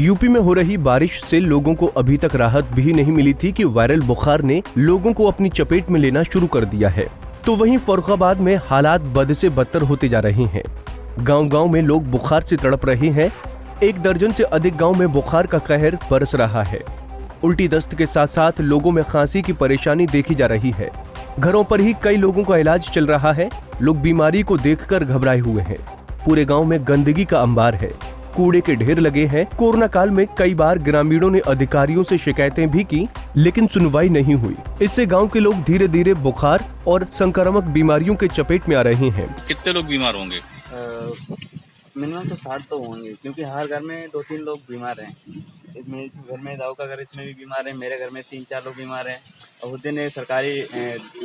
UP में हो रही बारिश से लोगों को अभी तक राहत भी नहीं मिली थी कि वायरल बुखार ने लोगों को अपनी चपेट में लेना शुरू कर दिया है। तो वहीं फर्रुखाबाद में हालात बद से बदतर होते जा रहे हैं। गांव-गांव में लोग बुखार से तड़प रहे हैं। 1 दर्जन से अधिक गांव में बुखार का कहर बरस रहा है। उल्टी दस्त के साथ साथ लोगों में खांसी की परेशानी देखी जा रही है। घरों पर ही कई लोगों का इलाज चल रहा है। लोग बीमारी को देखकर घबराए हुए हैं। पूरे गांव में गंदगी का अंबार है, कूड़े के ढेर लगे हैं। कोरोना काल में कई बार ग्रामीणों ने अधिकारियों से शिकायतें भी की, लेकिन सुनवाई नहीं हुई। इससे गांव के लोग धीरे धीरे बुखार और संक्रामक बीमारियों के चपेट में आ रहे हैं। कितने लोग बीमार होंगे? मिनिमम तो 60 तो होंगे, क्योंकि हर घर में 2-3 लोग बीमार हैं। मेरे घर में दाऊ का घर, इसमें भी बीमार है। मेरे घर में 3-4 लोग बीमार हैं। और उस दिन सरकारी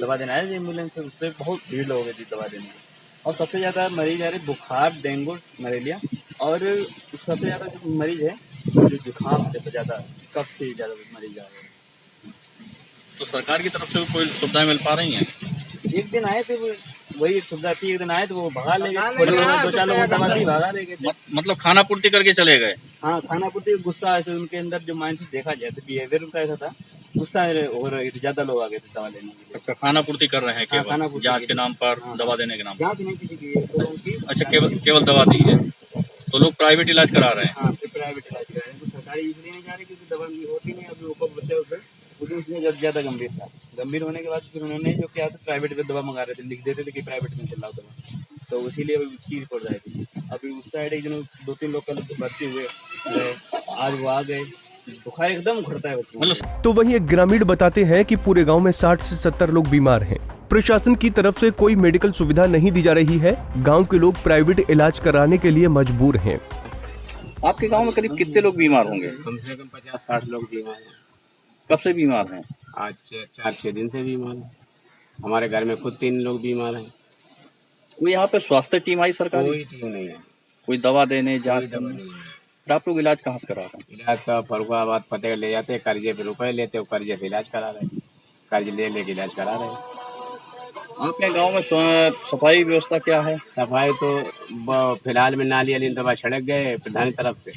दवा देने आए एम्बुलेंस से, उससे बहुत भीड़ लोग गई थी दवा देने की। और सबसे ज़्यादा मरीज आ रहे बुखार, डेंगू, मलेरिया, और सबसे ज़्यादा जो मरीज है जो जुकाम से ज़्यादा, कफ से ज़्यादा मरीज आ रहे हैं। तो सरकार की तरफ से कोई सुविधाएं मिल पा रही हैं? एक दिन आए थे, वही एक सुविधा थी। एक दिन आए तो वो भगा ले गए, 2-4 लोग दवा दी, भगा ले गए। मतलब खाना पूर्ति करके चले गए? हाँ, खाना पूर्ति। गुस्सा आया, तो उनके अंदर जो माइंड से देखा जाए तो बिहेवियर उनका ऐसा था, गुस्सा हो रही थी, ज्यादा लोग आ गए थे दवा लेने के लिए। अच्छा, खाना पूर्ति कर रहे हैं केवल जांच के नाम पर? दवा देने के नाम पर जांच नहीं किसी की। अच्छा, केवल दवा दी है। तो लोग प्राइवेट इलाज करा रहे हैं? हाँ, प्राइवेट इलाज करा रहे हैं। सरकारी इसलिए नहीं जा रहे क्योंकि दवा होती नहीं। अभी ऊपर बच्चे उसमें ज्यादा गंभीर था। गंभीर होने के बाद फिर उन्होंने जो किया था, प्राइवेट पे दवा मंगा रहे थे, लिख देते थे कि प्राइवेट में चलाओ दवा। तो इसीलिए अभी उसकी रिपोर्ट आई थी। अभी उस साइड एक दिन 2-3 लोग कल भर्ती हुए, आज वो आ गए। बुखार एकदम उखड़ता है बच्चों। तो वहीं एक ग्रामीण बताते हैं कि पूरे गांव में 60 से 70 लोग बीमार हैं। प्रशासन की तरफ से कोई मेडिकल सुविधा नहीं दी जा रही है। गांव के लोग प्राइवेट इलाज कराने के लिए मजबूर हैं। आपके गांव में करीब कितने लोग बीमार होंगे? कम से कम 50-60 लोग बीमार हैं। कब से बीमार हैं? आज 4-6 दिन से बीमार हैं। हमारे घर में खुद 3 लोग बीमार हैं। कोई यहाँ पे स्वास्थ्य टीम आई सरकारी? कोई टीम नहीं है। कोई दवा देने, जांच दवा करने? नहीं है। तो आप लोग इलाज कहाँ से करा रहे हैं? इलाज तो फर्रुखाबाद फतेहगढ़ ले जाते, कर्जे पे रुपए लेते, कर्जे से इलाज करा रहे, कर्ज ले लेके इलाज करा रहे। आपके गांव में सफाई व्यवस्था क्या है? सफाई तो फिलहाल में नाली वाली दवा छिड़क गए प्रधान तरफ से,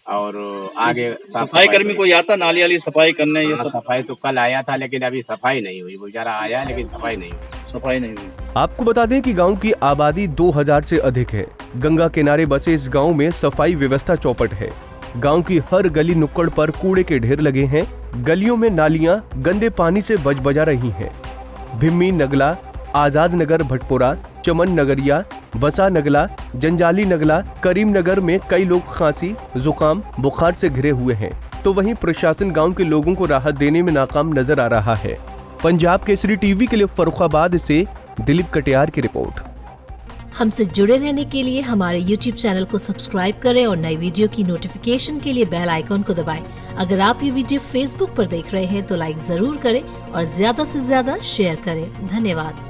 और आगे सफाई कर्मी कोई आता नाली वाली सफाई करने? ये सब सफाई तो कल आया था, लेकिन अभी सफाई नहीं हुई। वो बेचारा आया लेकिन सफाई नहीं हुई। सफाई नहीं हुई। आपको बता दें कि गांव की आबादी 2000 से अधिक है। गंगा किनारे बसे इस गांव में सफाई व्यवस्था चौपट है। गांव की हर गली नुक्कड़ पर कूड़े के ढेर लगे हैं। गलियों में नालियां गंदे पानी से बजा रही हैं। भिम्मी, नगला, आजाद नगर, भटपुरा, चमन नगरिया, बसा नगला, जंजाली नगला, करीम नगर में कई लोग खांसी, जुकाम, बुखार से घिरे हुए हैं। तो वहीं प्रशासन गांव के लोगों को राहत देने में नाकाम नजर आ रहा है। पंजाब केसरी टीवी के लिए फर्रुखाबाद से दिलीप कटियार की रिपोर्ट। हमसे जुड़े रहने के लिए हमारे YouTube चैनल को सब्सक्राइब करें और नई वीडियो की नोटिफिकेशन के लिए बेल आइकॉन को दबाएं। अगर आप ये वीडियो Facebook पर देख रहे हैं तो लाइक जरूर करें और ज्यादा से ज्यादा शेयर करें। धन्यवाद।